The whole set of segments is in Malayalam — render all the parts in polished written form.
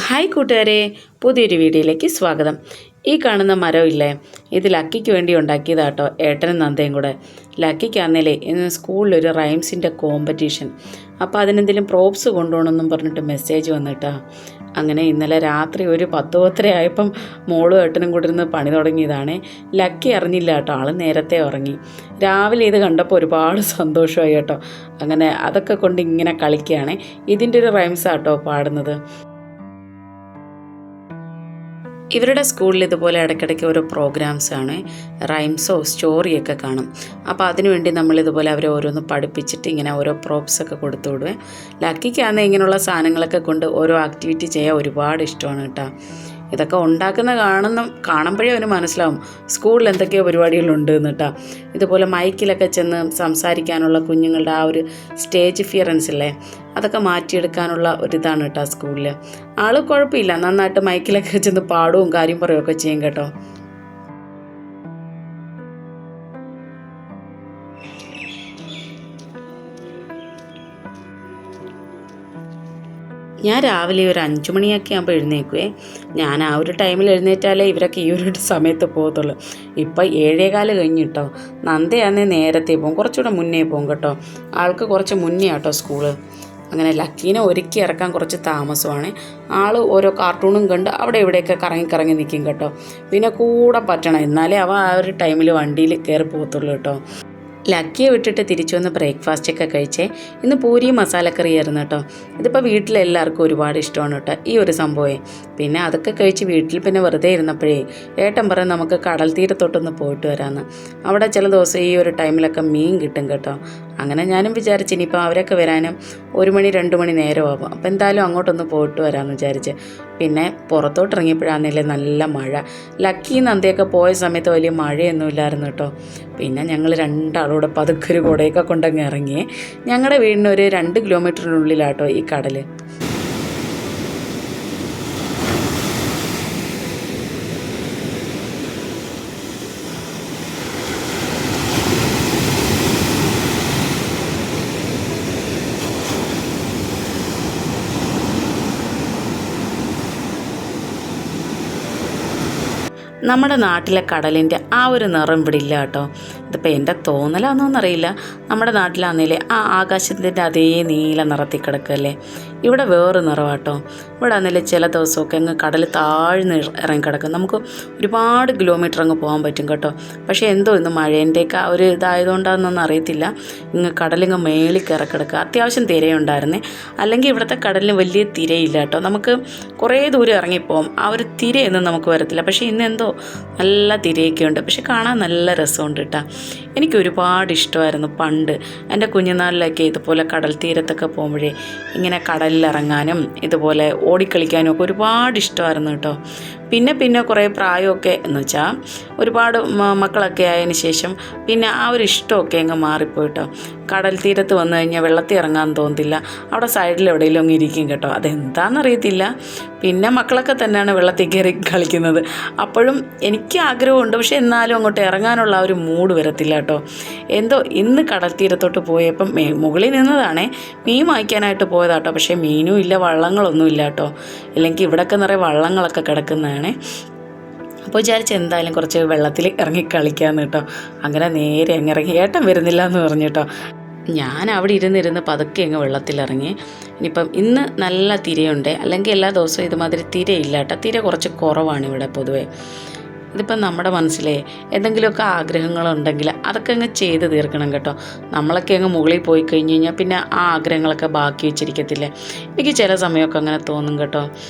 ഹായ് കൂട്ടുകാരെ, പുതിയൊരു വീഡിയോയിലേക്ക് സ്വാഗതം. ഈ കാണുന്ന മരമില്ലേ, ഇത് ലക്കിക്ക് വേണ്ടി ഉണ്ടാക്കിയതാട്ടോ, ഏട്ടനും നന്ദയും കൂടെ. ലക്കിക്കാന്നേലേ ഇന്ന് സ്കൂളിലൊരു റൈംസിൻ്റെ കോമ്പറ്റീഷൻ. അപ്പോൾ അതിനെന്തെങ്കിലും പ്രോപ്സ് കൊണ്ടുപോകണമെന്നും പറഞ്ഞിട്ട് മെസ്സേജ് വന്നിട്ടാ. അങ്ങനെ ഇന്നലെ രാത്രി ഒരു 10:10 ആയപ്പം മോളും ഏട്ടനും കൂടി ഇരുന്ന് പണി തുടങ്ങിയതാണ്. ലക്കി അറിഞ്ഞില്ല കേട്ടോ, ആൾ നേരത്തെ ഉറങ്ങി. രാവിലെ ഇത് കണ്ടപ്പോൾ ഒരുപാട് സന്തോഷമായി കേട്ടോ. അങ്ങനെ അതൊക്കെ കൊണ്ട് ഇങ്ങനെ കളിക്കുകയാണ്. ഇതിൻ്റെ ഒരു റൈംസാട്ടോ പാടുന്നത്. ഇവരുടെ സ്കൂളിൽ ഇതുപോലെ ഇടയ്ക്കിടയ്ക്ക് ഓരോ പ്രോഗ്രാംസാണ്, റൈംസോ സ്റ്റോറിയൊക്കെ കാണും. അപ്പോൾ അതിനുവേണ്ടി നമ്മളിതുപോലെ അവരെ ഓരോന്ന് പഠിപ്പിച്ചിട്ട് ഇങ്ങനെ ഓരോ പ്രോപ്സൊക്കെ കൊടുത്തു വിടുവേ. ലക്കിക്കാണെങ്കിൽ ഇങ്ങനെയുള്ള സാധനങ്ങളൊക്കെ കൊണ്ട് ഓരോ ആക്ടിവിറ്റി ചെയ്യാൻ ഒരുപാട് ഇഷ്ടമാണ് കേട്ടോ. ഇതൊക്കെ ഉണ്ടാക്കുന്ന കാണുമ്പോഴേ അവന് മനസ്സിലാവും സ്കൂളിൽ എന്തൊക്കെയോ പരിപാടികളുണ്ട് എന്ന് കേട്ടോ. ഇതുപോലെ മൈക്കിലൊക്കെ ചെന്ന് സംസാരിക്കാനുള്ള കുഞ്ഞുങ്ങളുടെ ആ ഒരു സ്റ്റേജ് ഫിയറൻസ് ഇല്ലേ, അതൊക്കെ മാറ്റിയെടുക്കാനുള്ള ഒരിതാണ് കേട്ടോ സ്കൂളിൽ. ആൾ കുഴപ്പമില്ല, നന്നായിട്ട് മൈക്കിലൊക്കെ ചെന്ന് പാടുകയും കാര്യം പറയുകയൊക്കെ ചെയ്യും കേട്ടോ. ഞാൻ രാവിലെ ഒരു 5 മണിയൊക്കെ ആകുമ്പോൾ എഴുന്നേൽക്കുവേ. ഞാൻ ആ ഒരു ടൈമിൽ എഴുന്നേറ്റാലേ ഇവരൊക്കെ ഈ ഒരു സമയത്ത് പോകത്തുള്ളൂ. ഇപ്പം 7:15 കഴിഞ്ഞ് കേട്ടോ. നന്ദയാന്നേ നേരത്തെ പോകും, കുറച്ചുകൂടെ മുന്നേ പോകും കേട്ടോ. ആൾക്ക് കുറച്ച് മുന്നേ ആട്ടോ സ്കൂള്. അങ്ങനെ ലക്കീനെ ഒരുക്കി ഇറക്കാൻ കുറച്ച് താമസമാണ്. ആൾ ഓരോ കാർട്ടൂണും കണ്ട് അവിടെ ഇവിടെയൊക്കെ കറങ്ങി നിൽക്കും കേട്ടോ. പിന്നെ കൂടെ പറ്റണം, എന്നാലേ അവ ആ ഒരു ടൈമിൽ വണ്ടിയിൽ കയറി പോകത്തുള്ളൂ കേട്ടോ. ലക്കിയെ വിട്ടിട്ട് തിരിച്ചു വന്ന് ബ്രേക്ക്ഫാസ്റ്റൊക്കെ കഴിച്ചേ. ഇന്ന് പൂരിയും മസാലക്കറിയായിരുന്നു കേട്ടോ. ഇതിപ്പോൾ വീട്ടിലെല്ലാവർക്കും ഒരുപാട് ഇഷ്ടമാണ് കേട്ടോ ഈ ഒരു സംഭവമേ. പിന്നെ അതൊക്കെ കഴിച്ച് വീട്ടിൽ പിന്നെ വെറുതെ ഇരുന്നപ്പോഴേ ഏട്ടൻ പറയും നമുക്ക് കടൽ തീരത്തോട്ടൊന്ന് പോയിട്ട് വരാമെന്ന്. അവിടെ ചില ദിവസം ഈ ഒരു ടൈമിലൊക്കെ മീൻ കിട്ടും കേട്ടോ. അങ്ങനെ ഞാനും വിചാരിച്ചു ഇനിയിപ്പോൾ അവരൊക്കെ വരാനും 1 മണി 2 മണി നേരമാകും. അപ്പോൾ എന്തായാലും അങ്ങോട്ടൊന്ന് പോയിട്ട് വരാമെന്ന് വിചാരിച്ച്. പിന്നെ പുറത്തോട്ട് ഇറങ്ങിയപ്പോഴാണെന്നില്ലേ നല്ല മഴ. ലക്കി നന്ദിയൊക്കെ പോയ സമയത്ത് വലിയ മഴയൊന്നും ഇല്ലായിരുന്നു കേട്ടോ. പിന്നെ ഞങ്ങൾ രണ്ടാളൂടെ പതുക്കെ ഒരു കുടയൊക്കെ കൊണ്ടങ്ങ് ഇറങ്ങിയേ. ഞങ്ങളുടെ വീടിന് ഒരു 2 കിലോമീറ്ററിനുള്ളിലാട്ടോ ഈ കടൽ. നമ്മുടെ നാട്ടിലെ കടലിൻ്റെ ആ ഒരു നിറം ഇവിടെ ഇല്ല കേട്ടോ. ഇതിപ്പോൾ എൻ്റെ തോന്നലാണെന്നൊന്നറിയില്ല. നമ്മുടെ നാട്ടിലാണെങ്കിലേ ആ ആകാശത്തിൻ്റെ അതേ നീല നിറത്തിൽ കിടക്കുകയല്ലേ. ഇവിടെ വേറൊരു നിറമാട്ടോ. ഇവിടെ ആണെങ്കിലേ ചില ദിവസമൊക്കെ അങ്ങ് കടൽ താഴ്ന്ന് ഇറങ്ങി കിടക്കും. നമുക്ക് ഒരുപാട് കിലോമീറ്റർ അങ്ങ് പോകാൻ പറ്റും കേട്ടോ. പക്ഷേ എന്തോ ഇന്ന് മഴേൻ്റെയൊക്കെ ആ ഒരു ഇതായതുകൊണ്ടാണെന്നൊന്നും അറിയത്തില്ല, ഇങ്ങ് കടലിങ്ങ് മേളിൽ കയറി കിടക്കുക. അത്യാവശ്യം തിരയുണ്ടായിരുന്നേ. അല്ലെങ്കിൽ ഇവിടുത്തെ കടലിന് വലിയ തിരയില്ല കേട്ടോ. നമുക്ക് കുറേ ദൂരം ഇറങ്ങിപ്പോകും, ആ ഒരു തിരയൊന്നും നമുക്ക് വരത്തില്ല. പക്ഷേ ഇന്ന് എന്തോ നല്ല തിരയൊക്കെ ഉണ്ട്. പക്ഷെ കാണാൻ നല്ല രസമുണ്ട് കേട്ടോ. എനിക്ക് ഒരുപാട് ഇഷ്ടമായിരുന്നു പണ്ട് എൻ്റെ കുഞ്ഞുനാളിലൊക്കെ ഇതുപോലെ കടൽ തീരത്തൊക്കെ പോകുമ്പോഴേ ഇങ്ങനെ കടലിലിറങ്ങാനും ഇതുപോലെ ഓടിക്കളിക്കാനും ഒക്കെ ഒരുപാട് ഇഷ്ടമായിരുന്നു കേട്ടോ. പിന്നെ കുറേ പ്രായമൊക്കെ എന്ന് വെച്ചാൽ ഒരുപാട് മക്കളൊക്കെ ആയതിന് ശേഷം പിന്നെ ആ ഒരു ഇഷ്ടമൊക്കെ അങ്ങ് മാറിപ്പോയിട്ടോ. കടൽ തീരത്ത് വന്നു കഴിഞ്ഞാൽ വെള്ളത്തിൽ ഇറങ്ങാൻ തോന്നത്തില്ല, അവിടെ സൈഡിൽ എവിടെയെങ്കിലും അങ്ങ് ഇരിക്കും കേട്ടോ. അതെന്താണെന്നറിയത്തില്ല. പിന്നെ മക്കളൊക്കെ തന്നെയാണ് വെള്ളത്തിൽ കയറി കളിക്കുന്നത്. അപ്പോഴും എനിക്ക് ആഗ്രഹമുണ്ട്, പക്ഷെ എന്നാലും അങ്ങോട്ട് ഇറങ്ങാനുള്ള ആ ഒരു മൂഡ് വരത്തില്ല കേട്ടോ. എന്തോ ഇന്ന് കടൽ തീരത്തോട്ട് പോയപ്പം മുകളിൽ നിന്നതാണേ, മീൻ വാങ്ങിക്കാനായിട്ട് പോയതാട്ടോ. പക്ഷേ മീനും ഇല്ല, വള്ളങ്ങളൊന്നും ഇല്ല കേട്ടോ. ഇല്ലെങ്കിൽ ഇവിടെയൊക്കെ നിറയെ വള്ളങ്ങളൊക്കെ കിടക്കുന്നതാണ്. അപ്പോൾ വിചാരിച്ച് എന്തായാലും കുറച്ച് വെള്ളത്തിൽ ഇറങ്ങി കളിക്കാമെന്ന് കേട്ടോ. അങ്ങനെ നേരെ അങ്ങ് ഇറങ്ങി. ഏട്ടൻ വരുന്നില്ല എന്ന് പറഞ്ഞു കേട്ടോ. ഞാൻ അവിടെ ഇരുന്നിരുന്ന് പതുക്കെ അങ്ങ് വെള്ളത്തിലിറങ്ങി. ഇനിയിപ്പം ഇന്ന് നല്ല തിരയുണ്ട്, അല്ലെങ്കിൽ എല്ലാ ദിവസവും ഇതുമാതിരി തിരയില്ല കേട്ടോ. തിര കുറച്ച് കുറവാണ് ഇവിടെ പൊതുവേ. ഇതിപ്പം നമ്മുടെ മനസ്സിലെ എന്തെങ്കിലുമൊക്കെ ആഗ്രഹങ്ങളുണ്ടെങ്കിൽ അതൊക്കെ അങ്ങ് ചെയ്ത് തീർക്കണം കേട്ടോ. നമ്മളൊക്കെ അങ്ങ് മുകളിൽ പോയി കഴിഞ്ഞ് കഴിഞ്ഞാൽ പിന്നെ ആ ആഗ്രഹങ്ങളൊക്കെ ബാക്കി വെച്ചിരിക്കത്തില്ലേ. എനിക്ക് ചില സമയമൊക്കെ അങ്ങനെ തോന്നും കേട്ടോ.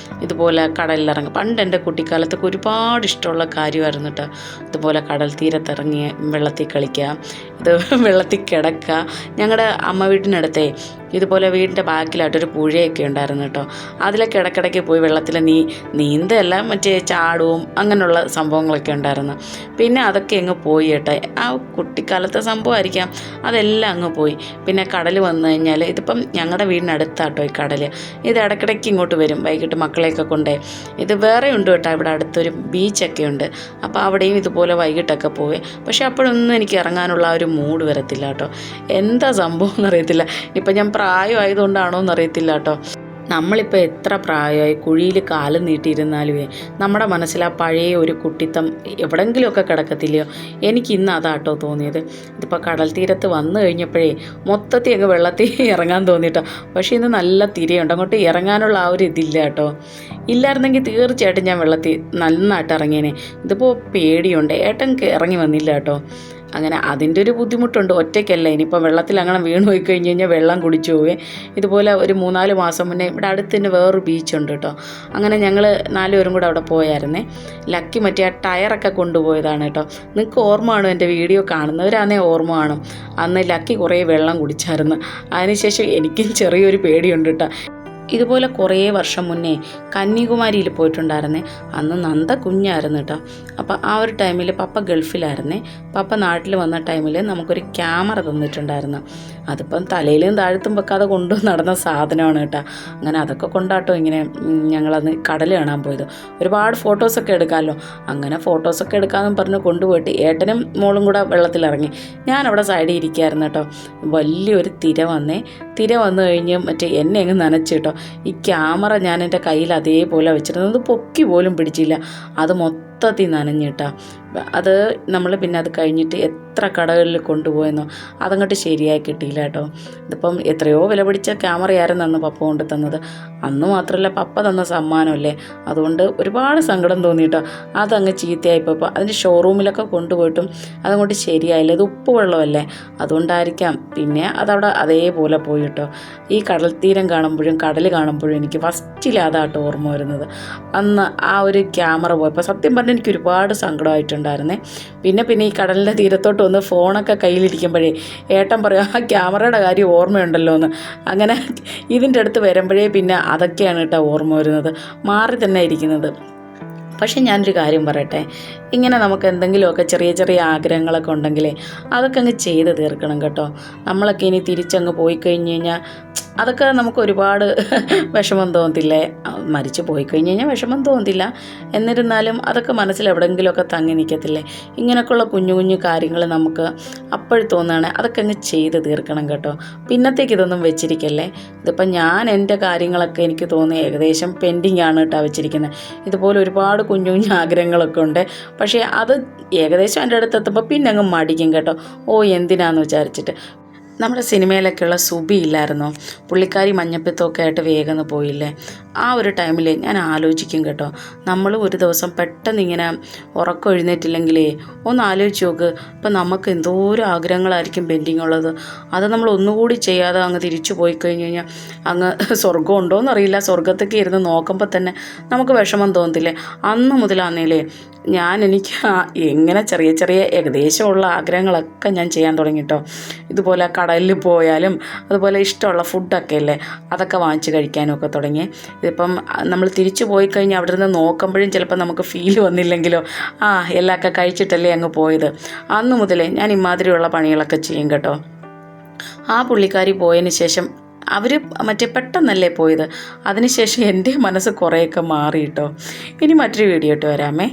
ഇതുപോലെ കടലിലിറങ്ങും. പണ്ട് എൻ്റെ കുട്ടിക്കാലത്തൊക്കെ ഒരുപാട് ഇഷ്ടമുള്ള കാര്യമായിരുന്നു കേട്ടോ. ഇതുപോലെ കടൽ തീരത്തിറങ്ങി വെള്ളത്തിൽ കളിക്കുക, ഇത് വെള്ളത്തിൽ കിടക്കുക. ഞങ്ങളുടെ അമ്മ വീട്ടിനടുത്തേ ഇതുപോലെ വീടിൻ്റെ ബാക്കിലായിട്ടൊരു പുഴയൊക്കെ ഉണ്ടായിരുന്നു കേട്ടോ. അതിലൊക്കെ ഇടയ്ക്കിടയ്ക്ക് പോയി വെള്ളത്തിൽ നീന്തല്ല, മറ്റേ ചാടവും അങ്ങനെയുള്ള സംഭവങ്ങളൊക്കെ ഉണ്ടായിരുന്നു. പിന്നെ അതൊക്കെ അങ്ങ് പോയി കേട്ടോ. ആ കുട്ടിക്കാലത്തെ സംഭവമായിരിക്കാം, അതെല്ലാം അങ്ങ് പോയി. പിന്നെ കടൽ വന്നു കഴിഞ്ഞാൽ ഇതിപ്പം ഞങ്ങളുടെ വീടിനടുത്താട്ടോ ഈ കടൽ. ഇത് ഇടയ്ക്കിടയ്ക്ക് ഇങ്ങോട്ട് വരും വൈകിട്ട് മക്കളെയൊക്കെ കൊണ്ടേ. ഇത് വേറെ ഉണ്ട് കേട്ടോ, ഇവിടെ അടുത്തൊരു ബീച്ചൊക്കെ ഉണ്ട്. അപ്പോൾ അവിടെയും ഇതുപോലെ വൈകിട്ടൊക്കെ പോവേ. പക്ഷേ അപ്പോഴൊന്നും എനിക്ക് ഇറങ്ങാനുള്ള ആ ഒരു മൂഡ് വരത്തില്ല കേട്ടോ. എന്താ സംഭവം എന്നറിയത്തില്ല. ഇപ്പം ഞാൻ പ്രായമായതുകൊണ്ടാണോ എന്നറിയത്തില്ല കേട്ടോ. നമ്മളിപ്പോൾ എത്ര പ്രായമായി കുഴിയിൽ കാലും നീട്ടിയിരുന്നാലുമേ നമ്മുടെ മനസ്സിൽ ആ പഴയ ഒരു കുട്ടിത്തം എവിടെയെങ്കിലുമൊക്കെ കിടക്കത്തില്ലയോ. എനിക്ക് ഇന്ന് അതാട്ടോ തോന്നിയത്. ഇതിപ്പോൾ കടൽ തീരത്ത് വന്നു കഴിഞ്ഞപ്പോഴേ മൊത്തത്തിൽ അങ്ങ് വെള്ളത്തിൽ ഇറങ്ങാൻ തോന്നിയിട്ടോ. പക്ഷേ ഇന്ന് നല്ല തിരയുണ്ട്, അങ്ങോട്ട് ഇറങ്ങാനുള്ള ആ ഒരു ഇതില്ല കേട്ടോ. ഇല്ലായിരുന്നെങ്കിൽ തീർച്ചയായിട്ടും ഞാൻ വെള്ളത്തിൽ നന്നായിട്ട് ഇറങ്ങിയേനെ. ഇതിപ്പോൾ പേടിയുണ്ട്, ഏട്ടൻ ഇറങ്ങി വന്നില്ല കേട്ടോ. അങ്ങനെ അതിൻ്റെ ഒരു ബുദ്ധിമുട്ടുണ്ട്. ഒറ്റയ്ക്കല്ല, ഇനിയിപ്പോൾ വെള്ളത്തിൽ അങ്ങനെ വീണ് പോയി കഴിഞ്ഞ് കഴിഞ്ഞാൽ വെള്ളം കുടിച്ചു പോവേ. ഇതുപോലെ ഒരു 3-4 മാസം മുന്നേ ഇവിടെ അടുത്ത് തന്നെ വേറൊരു ബീച്ചുണ്ട് കേട്ടോ. അങ്ങനെ ഞങ്ങൾ 4 പേരും കൂടെ അവിടെ പോയായിരുന്നേ. ലക്കി മറ്റേ ആ ടയറൊക്കെ കൊണ്ടുപോയതാണ് കേട്ടോ. നിങ്ങൾക്ക് ഓർമ്മ കാണും, എൻ്റെ വീഡിയോ കാണുന്നവരാണേ ഓർമ്മ കാണും. അന്ന് ലക്കി കുറേ വെള്ളം കുടിച്ചായിരുന്നു. അതിനുശേഷം എനിക്കും ചെറിയൊരു പേടിയുണ്ട് കേട്ടോ. ഇതുപോലെ കുറേ വർഷം മുന്നേ കന്യാകുമാരിയിൽ പോയിട്ടുണ്ടായിരുന്നേ. അന്ന് നന്ദ കുഞ്ഞായിരുന്നു കേട്ടോ. അപ്പോൾ ആ ഒരു ടൈമിൽ പപ്പ ഗൾഫിലായിരുന്നേ. പപ്പ നാട്ടിൽ വന്ന ടൈമിൽ നമുക്കൊരു ക്യാമറ തന്നിട്ടുണ്ടായിരുന്നു. അതിപ്പം തലയിലും താഴത്തും വെക്കാതെ കൊണ്ടു നടന്ന സാധനമാണ് കേട്ടോ. അങ്ങനെ അതൊക്കെ കൊണ്ടാട്ടോ ഇങ്ങനെ ഞങ്ങളന്ന് കടൽ കാണാൻ പോയത്. ഒരുപാട് ഫോട്ടോസൊക്കെ എടുക്കാമല്ലോ. അങ്ങനെ ഫോട്ടോസൊക്കെ എടുക്കാമെന്ന് പറഞ്ഞ് കൊണ്ടുപോയിട്ട് ഏട്ടനും മോളും കൂടെ വെള്ളത്തിലിറങ്ങി. ഞാനവിടെ സൈഡിൽ ഇരിക്കുകയായിരുന്നു കേട്ടോ. വലിയൊരു തിര വന്നു കഴിഞ്ഞ് മറ്റേ എന്നെ അങ്ങ് നനച്ചു കേട്ടോ. ഈ ക്യാമറ ഞാൻ എൻ്റെ കയ്യിൽ അതേപോലെ വെച്ചിരുന്നത്, പൊക്കി പോലും പിടിച്ചില്ല. അത് മൊത്തത്തിൽ നനഞ്ഞിട്ടാ. അത് നമ്മൾ പിന്നെ അത് കഴിഞ്ഞിട്ട് എത്ര കടകളിൽ കൊണ്ടുപോയെന്നോ അതങ്ങോട്ട് ശരിയായി കിട്ടിയില്ല കേട്ടോ. ഇതിപ്പം എത്രയോ വില പിടിച്ച ക്യാമറയായിരുന്നു അന്ന് പപ്പ കൊണ്ട് തന്നത്. അന്ന് മാത്രമല്ല പപ്പ തന്ന സമ്മാനമല്ലേ, അതുകൊണ്ട് ഒരുപാട് സങ്കടം തോന്നിയിട്ടോ. അതങ്ങ് ചീത്തയായിപ്പോൾ അതിൻ്റെ ഷോറൂമിലൊക്കെ കൊണ്ടുപോയിട്ടും അതങ്ങോട്ട് ശരിയായില്ല. ഇത് ഉപ്പ് വെള്ളമല്ലേ, അതുകൊണ്ടായിരിക്കാം. പിന്നെ അതവിടെ അതേപോലെ പോയി കേട്ടോ. ഈ കടൽ തീരം കാണുമ്പോഴും കടൽ കാണുമ്പോഴും എനിക്ക് ഫസ്റ്റിലാതാട്ടോ ഓർമ്മ വരുന്നത്. അന്ന് ആ ഒരു ക്യാമറ പോയപ്പോൾ സത്യം പറഞ്ഞാൽ എനിക്ക് ഒരുപാട് സങ്കടമായിട്ടുണ്ടായിരുന്നേ. പിന്നെ ഈ കടലിൻ്റെ തീരത്തോട്ട് വന്ന് ഫോണൊക്കെ കയ്യിലിരിക്കുമ്പോഴേ ഏട്ടൻ പറയും ആ ക്യാമറയുടെ കാര്യം ഓർമ്മയുണ്ടല്ലോ എന്ന്. അങ്ങനെ ഇതിൻ്റെ അടുത്ത് വരുമ്പോഴേ പിന്നെ അതൊക്കെയാണ് കേട്ടോ ഓർമ്മ വരുന്നത്, മാറി തന്നെ ഇരിക്കുന്നത്. പക്ഷേ ഞാനൊരു കാര്യം പറയട്ടെ, ഇങ്ങനെ നമുക്ക് എന്തെങ്കിലുമൊക്കെ ചെറിയ ചെറിയ ആഗ്രഹങ്ങളൊക്കെ ഉണ്ടെങ്കിലേ അതൊക്കെ അങ്ങ് ചെയ്ത് തീർക്കണം കേട്ടോ. നമ്മളൊക്കെ ഇനി തിരിച്ചങ്ങ് പോയി കഴിഞ്ഞ് കഴിഞ്ഞാൽ അതൊക്കെ നമുക്ക് ഒരുപാട് വിഷമം തോന്നത്തില്ലേ. മരിച്ചു പോയി കഴിഞ്ഞ് കഴിഞ്ഞാൽ വിഷമം തോന്നത്തില്ല, എന്നിരുന്നാലും അതൊക്കെ മനസ്സിൽ എവിടെയെങ്കിലുമൊക്കെ തങ്ങി നിൽക്കത്തില്ലേ. ഇങ്ങനെയൊക്കെയുള്ള കുഞ്ഞു കുഞ്ഞു കാര്യങ്ങൾ നമുക്ക് അപ്പോഴും തോന്നുകയാണ് അതൊക്കെ അങ്ങ് ചെയ്ത് തീർക്കണം കേട്ടോ. പിന്നത്തേക്ക് ഇതൊന്നും വെച്ചിരിക്കല്ലേ. ഇതിപ്പം ഞാൻ എൻ്റെ കാര്യങ്ങളൊക്കെ എനിക്ക് തോന്നി ഏകദേശം പെൻഡിങ് ആണ് കേട്ടോ വെച്ചിരിക്കുന്നത്. ഇതുപോലെ ഒരുപാട് കുഞ്ഞു കുഞ്ഞു ആഗ്രഹങ്ങളൊക്കെ ഉണ്ട്. പക്ഷേ അത് ഏകദേശം എൻ്റെ അടുത്തെത്തുമ്പോൾ പിന്നെ അങ്ങ് മടിക്കും കേട്ടോ. എന്തിനാന്ന് വിചാരിച്ചിട്ട്. നമ്മുടെ സിനിമയിലൊക്കെയുള്ള സുബി ഇല്ലായിരുന്നോ, പുള്ളിക്കാരി മഞ്ഞപ്പിത്തമൊക്കെ ആയിട്ട് വേഗം പോയില്ലേ. ആ ഒരു ടൈമിൽ ഞാൻ ആലോചിക്കും കേട്ടോ, നമ്മൾ ഒരു ദിവസം പെട്ടെന്ന് ഇങ്ങനെ ഉറക്കം എഴുന്നേറ്റില്ലെങ്കിലേ ഒന്ന് ആലോചിച്ച് നോക്ക്. ഇപ്പം നമുക്ക് എന്തോരം ആഗ്രഹങ്ങളായിരിക്കും പെൻഡിങ് ഉള്ളത്. അത് നമ്മൾ ഒന്നുകൂടി ചെയ്യാതെ അങ്ങ് തിരിച്ചു പോയി കഴിഞ്ഞ് കഴിഞ്ഞാൽ അങ്ങ് സ്വർഗ്ഗം ഉണ്ടോയെന്നറിയില്ല, സ്വർഗ്ഗത്തേക്ക് ഇരുന്ന് നോക്കുമ്പോൾ തന്നെ നമുക്ക് വിഷമം തോന്നത്തില്ലേ. അന്ന് മുതലാന്നേലേ എനിക്ക് എങ്ങനെ ചെറിയ ചെറിയ ഏകദേശമുള്ള ആഗ്രഹങ്ങളൊക്കെ ഞാൻ ചെയ്യാൻ തുടങ്ങി കേട്ടോ. ഇതുപോലെ കടലിൽ പോയാലും അതുപോലെ ഇഷ്ടമുള്ള ഫുഡൊക്കെ അല്ലേ അതൊക്കെ വാങ്ങിച്ച് കഴിക്കാനും ഒക്കെ തുടങ്ങി. ഇതിപ്പം നമ്മൾ തിരിച്ചു പോയി കഴിഞ്ഞാൽ അവിടെ നിന്ന് നോക്കുമ്പോഴും ചിലപ്പോൾ നമുക്ക് ഫീൽ വന്നില്ലെങ്കിലോ, എല്ലാമൊക്കെ കഴിച്ചിട്ടല്ലേ അങ്ങ് പോയത്. അന്ന് മുതലേ ഞാൻ ഇമാതിരിയുള്ള പണികളൊക്കെ ചെയ്യും കേട്ടോ. ആ പുള്ളിക്കാരി പോയതിന് ശേഷം അവർ മറ്റേ പെട്ടെന്നല്ലേ പോയത്, അതിനുശേഷം എൻ്റെ മനസ്സ് കുറേയൊക്കെ മാറി കേട്ടോ. ഇനി മറ്റൊരു വീഡിയോ ഇട്ട് വരാമേ.